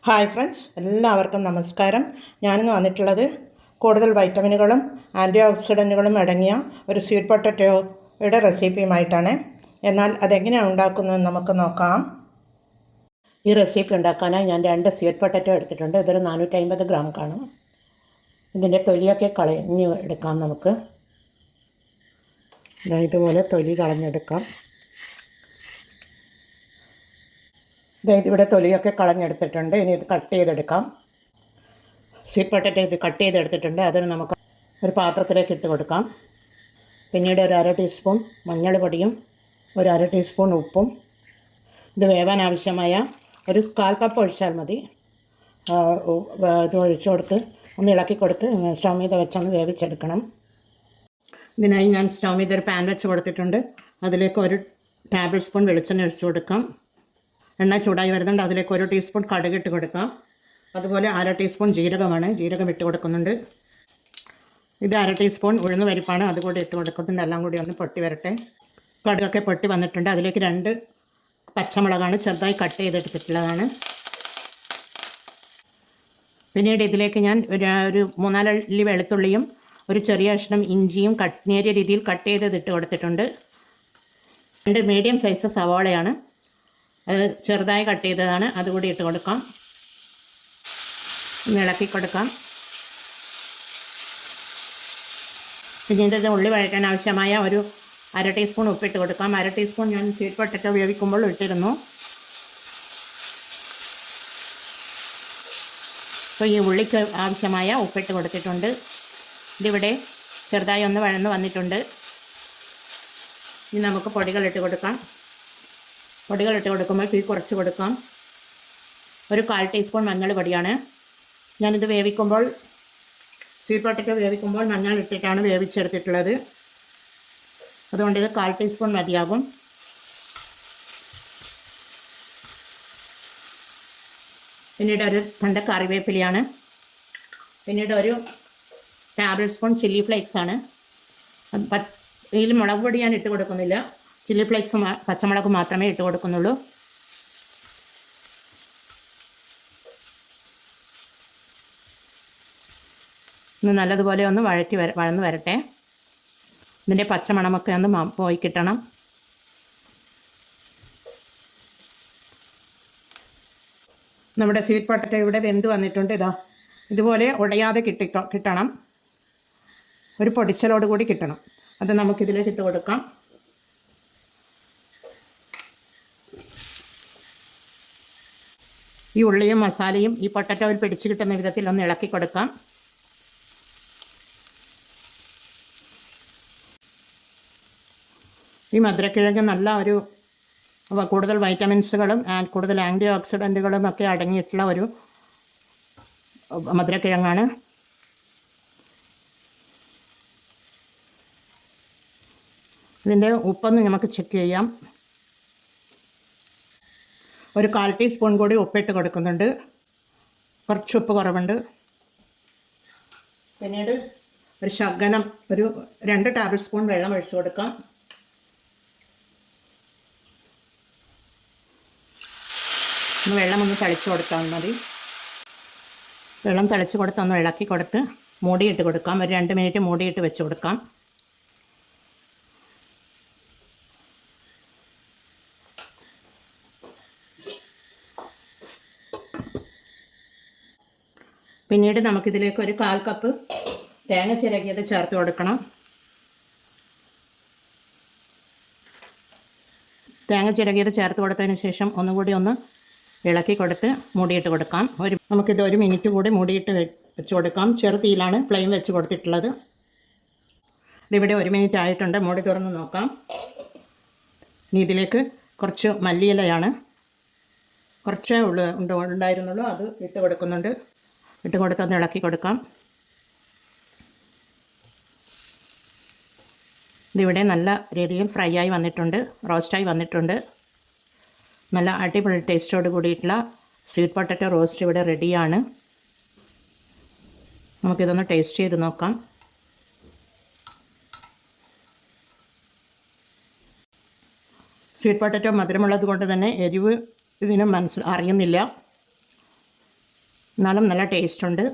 Hi friends, എല്ലാവർക്കും നമസ്കാരം. ഞാനിന്ന് വന്നിട്ടുള്ളത് കൂടുതൽ വൈറ്റമിനുകളും ആൻറ്റി ഓക്സിഡൻറ്റുകളും അടങ്ങിയ ഒരു സ്വീറ്റ് പൊട്ടറ്റോയുടെ റെസിപ്പിയുമായിട്ടാണ്. എന്നാൽ അതെങ്ങനെയാണ് ഉണ്ടാക്കുന്നതെന്ന് നമുക്ക് നോക്കാം. ഈ റെസിപ്പി ഉണ്ടാക്കാനായി ഞാൻ 2 സ്വീറ്റ് പൊട്ടറ്റോ എടുത്തിട്ടുണ്ട്. ഇതൊരു 450 ഗ്രാം കാണും. ഇതിൻ്റെ തൊലിയൊക്കെ കളഞ്ഞ് എടുക്കാം. നമുക്ക് ഇതുപോലെ തൊലി കളഞ്ഞെടുക്കാം. ഇവിടെ തൊലിയൊക്കെ കളഞ്ഞെടുത്തിട്ടുണ്ട്. ഇനി ഇത് കട്ട് ചെയ്തെടുക്കാം. സ്വീറ്റ് പൊട്ടറ്റോ ഇത് കട്ട് ചെയ്തെടുത്തിട്ടുണ്ട്. അതിന് നമുക്ക് ഒരു പാത്രത്തിലേക്ക് ഇട്ട് കൊടുക്കാം. പിന്നീട് ഒരു 1/2 ടീസ്പൂൺ മഞ്ഞൾ പൊടിയും ഒരു 1/2 ടീസ്പൂൺ ഉപ്പും, ഇത് വേവാൻ ആവശ്യമായ ഒരു 1/4 കപ്പ് ഒഴിച്ചാൽ മതി. ഇത് ഒഴിച്ചു കൊടുത്ത് ഒന്ന് ഇളക്കി കൊടുത്ത് സ്റ്റൗ മീത വെച്ചൊന്ന് വേവിച്ചെടുക്കണം. ഇതിനായി ഞാൻ സ്റ്റൗ മീത ഒരു പാൻ വെച്ച് കൊടുത്തിട്ടുണ്ട്. അതിലേക്ക് 1 ടേബിൾ സ്പൂൺ വെളിച്ചെണ്ണ ഒഴിച്ചു കൊടുക്കാം. എണ്ണ ചൂടായി വരുന്നുണ്ട്. അതിലേക്ക് 1 ടീസ്പൂൺ കടുക് ഇട്ട് കൊടുക്കാം. അതുപോലെ 1/2 ടീസ്പൂൺ ജീരകമാണ്, ജീരകം ഇട്ട് കൊടുക്കുന്നുണ്ട്. ഇത് 1/2 ടീസ്പൂൺ ഉഴുന്ന് പരിപ്പാണ്, അതുകൂടി ഇട്ട് കൊടുക്കുന്നുണ്ട്. എല്ലാം കൂടി ഒന്ന് പൊട്ടി വരട്ടെ. കടുകൊക്കെ പൊട്ടി വന്നിട്ടുണ്ട്. അതിലേക്ക് 2 പച്ചമുളകാണ് ചെറുതായി കട്ട് ചെയ്തെടുത്തിട്ടുള്ളതാണ്. പിന്നീട് ഇതിലേക്ക് ഞാൻ ഒരു 3-4 അല്ലി വെളുത്തുള്ളിയും ഒരു ചെറിയ കഷ്ണം ഇഞ്ചിയും നേരിയ രീതിയിൽ കട്ട് ചെയ്തിട്ട് കൊടുത്തിട്ടുണ്ട്. 2 മീഡിയം സൈസ് സവാളയാണ്, അത് ചെറുതായി കട്ട് ചെയ്തതാണ്, അതുകൂടി ഇട്ട് കൊടുക്കാം. ഇളക്കി കൊടുക്കാം. പിന്നീട് ഇത് ഉള്ളി വഴറ്റാൻ ആവശ്യമായ ഒരു 1/2 ടീസ്പൂൺ ഉപ്പിട്ട് കൊടുക്കാം. 1/2 ടീസ്പൂൺ ഞാൻ സ്വീറ്റ് പൊട്ടറ്റോ വേവിക്കുമ്പോൾ ഇട്ടിരുന്നു. അപ്പോൾ ഈ ഉള്ളിക്ക് ആവശ്യമായ ഉപ്പിട്ട് കൊടുത്തിട്ടുണ്ട്. ഇതിവിടെ ചെറുതായി ഒന്ന് വഴന്ന് വന്നിട്ടുണ്ട്. ഇനി നമുക്ക് പൊടികളിട്ട് കൊടുക്കാം. പൊടികളിട്ട് കൊടുക്കുമ്പോൾ തീ കുറച്ച് കൊടുക്കാം. ഒരു 1/4 ടീസ്പൂൺ മഞ്ഞൾ പൊടിയാണ്. ഞാനിത് വേവിക്കുമ്പോൾ സ്വീറ്റ് പൊട്ടറ്റോ വേവിക്കുമ്പോൾ മഞ്ഞൾ ഇട്ടിട്ടാണ് വേവിച്ചെടുത്തിട്ടുള്ളത്. അതുകൊണ്ട് ഇത് 1/4 ടീസ്പൂൺ മതിയാകും. പിന്നീട് ഒരു തണ്ട് കറിവേപ്പിലയാണ്. പിന്നീട് ഒരു ടേബിൾ സ്പൂൺ ചില്ലി ഫ്ലേക്സ് ആണ്. ഇതിൽ മുളക് പൊടി ഞാൻ ഇട്ട് കൊടുക്കുന്നില്ല, ചില്ലി ഫ്ലേക്സ് പച്ചമുളക് മാത്രമേ ഇട്ട് കൊടുക്കുന്നുള്ളൂ. ഇന്ന് നല്ലതുപോലെ ഒന്ന് വഴന്ന് വരട്ടെ. ഇതിൻ്റെ പച്ചമണമൊക്കെ ഒന്ന് പോയി കിട്ടണം. നമ്മുടെ സ്വീറ്റ് പൊട്ടറ്റോ ഇവിടെ വെന്ത് വന്നിട്ടുണ്ട്. ഇതുപോലെ ഉടയാതെ കിട്ടണം. ഒരു പൊടിച്ചലോട് കൂടി കിട്ടണം. അത് നമുക്കിതിലേക്ക് ഇട്ട് കൊടുക്കാം. ഈ ഉള്ളിയും മസാലയും ഈ പൊട്ടറ്റോയിൽ പിടിച്ച് കിട്ടുന്ന വിധത്തിൽ ഒന്ന് ഇളക്കി കൊടുക്കാം. ഈ മധുരക്കിഴങ്ങ് നല്ല ഒരു കൂടുതൽ വൈറ്റമിൻസുകളും കൂടുതൽ ആൻറ്റി ഓക്സിഡൻറ്റുകളും ഒക്കെ അടങ്ങിയിട്ടുള്ള ഒരു മധുരക്കിഴങ്ങാണ്. ഇതിൻ്റെ ഉപ്പൊന്ന് നമുക്ക് ചെക്ക് ചെയ്യാം. ഒരു 1/4 ടീസ്പൂൺ കൂടി ഉപ്പിട്ട് കൊടുക്കുന്നുണ്ട്. കുറച്ച് ഉപ്പ് കുറവുണ്ട്. പിന്നീട് ഒരു ശകലം ഒരു 2 ടേബിൾ സ്പൂൺ വെള്ളം ഒഴിച്ചു കൊടുക്കാം. വെള്ളം ഒന്ന് തളിച്ച് കൊടുത്താൽ മതി. വെള്ളം തളിച്ച് കൊടുത്ത് ഒന്ന് ഇളക്കി കൊടുത്ത് മൂടിയിട്ട് കൊടുക്കാം. ഒരു 2 മിനിറ്റ് മൂടിയിട്ട് വെച്ച് കൊടുക്കാം. പിന്നീട് നമുക്കിതിലേക്ക് ഒരു 1/4 കപ്പ് തേങ്ങ ചിരകിയത് ചേർത്ത് കൊടുക്കണം. തേങ്ങ ചിരകിയത് ചേർത്ത് കൊടുത്തതിന് ശേഷം ഒന്നുകൂടി ഒന്ന് ഇളക്കി കൊടുത്ത് മൂടിയിട്ട് കൊടുക്കാം. നമുക്കിത് 1 മിനിറ്റ് കൂടി മൂടിയിട്ട് വെച്ച് കൊടുക്കാം. ചെറുതീയിലാണ് ഫ്ലെയിം വെച്ച് കൊടുത്തിട്ടുള്ളത്. ഇതിവിടെ 1 മിനിറ്റ് ആയിട്ടുണ്ട്. മൂടി തുറന്ന് നോക്കാം. ഇനി ഇതിലേക്ക് കുറച്ച് മല്ലിയിലയാണ്, കുറച്ചേ ഉണ്ടായിരുന്നുള്ളൂ, അത് ഇട്ട് കൊടുക്കുന്നുണ്ട്. ഇട്ട് കൊടുത്തൊന്ന് ഇളക്കി കൊടുക്കാം. ഇതിവിടെ നല്ല രീതിയിൽ ഫ്രൈ ആയി വന്നിട്ടുണ്ട്, റോസ്റ്റായി വന്നിട്ടുണ്ട്. നല്ല അടിപൊളി ടേസ്റ്റോട് കൂടിയിട്ടുള്ള സ്വീറ്റ് പൊട്ടറ്റോ റോസ്റ്റ് ഇവിടെ റെഡിയാണ്. നമുക്കിതൊന്ന് ടേസ്റ്റ് ചെയ്ത് നോക്കാം. സ്വീറ്റ് പൊട്ടറ്റോ മധുരമുള്ളത് കൊണ്ട് തന്നെ എരിവ് ഇതിന് അറിയുന്നില്ല. എന്നാലും നല്ല ടേസ്റ്റ് ഉണ്ട്.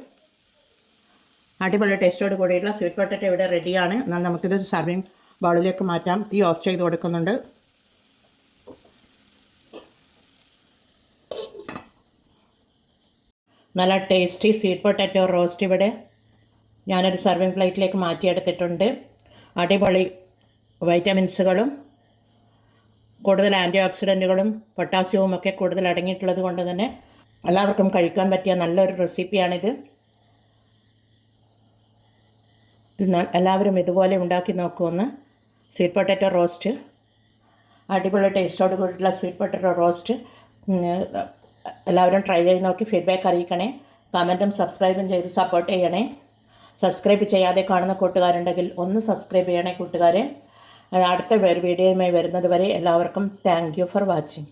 അടിപൊളി ടേസ്റ്റോട് കൂടിയുള്ള സ്വീറ്റ് പൊട്ടറ്റോ ഇവിടെ റെഡിയാണ്. എന്നാൽ നമുക്കിത് സർവിങ് ബൗളിലേക്ക് മാറ്റാം. തീ ഓഫ് ചെയ്ത് കൊടുക്കുന്നുണ്ട്. നല്ല ടേസ്റ്റി സ്വീറ്റ് പൊട്ടറ്റോ റോസ്റ്റ് ഇവിടെ ഞാനൊരു സർവിങ് പ്ലേറ്റിലേക്ക് മാറ്റിയെടുത്തിട്ടുണ്ട്. അടിപൊളി വൈറ്റമിൻസുകളും കൂടുതൽ ആൻറ്റി ഓക്സിഡൻറ്റുകളും പൊട്ടാസ്യവും ഒക്കെ കൂടുതൽ അടങ്ങിയിട്ടുള്ളത് കൊണ്ട് തന്നെ എല്ലാവർക്കും കഴിക്കാൻ പറ്റിയ നല്ലൊരു റെസിപ്പിയാണിത്. എല്ലാവരും ഇതുപോലെ ഉണ്ടാക്കി നോക്കുമെന്ന്. സ്വീറ്റ് പൊട്ടറ്റോ റോസ്റ്റ്, അടിപൊളി ടേസ്റ്റോട് കൂടിയിട്ടുള്ള സ്വീറ്റ് പൊട്ടറ്റോ റോസ്റ്റ് എല്ലാവരും ട്രൈ ചെയ്ത് നോക്കി ഫീഡ്ബാക്ക് അറിയിക്കണേ. കമൻറ്റും സബ്സ്ക്രൈബും ചെയ്ത് സപ്പോർട്ട് ചെയ്യണേ. സബ്സ്ക്രൈബ് ചെയ്യാതെ കാണുന്ന കൂട്ടുകാരുണ്ടെങ്കിൽ ഒന്ന് സബ്സ്ക്രൈബ് ചെയ്യണേ കൂട്ടുകാരെ. അടുത്ത വീഡിയോയുമായി വരുന്നത് വരെ എല്ലാവർക്കും താങ്ക് യു ഫോർ വാച്ചിങ്.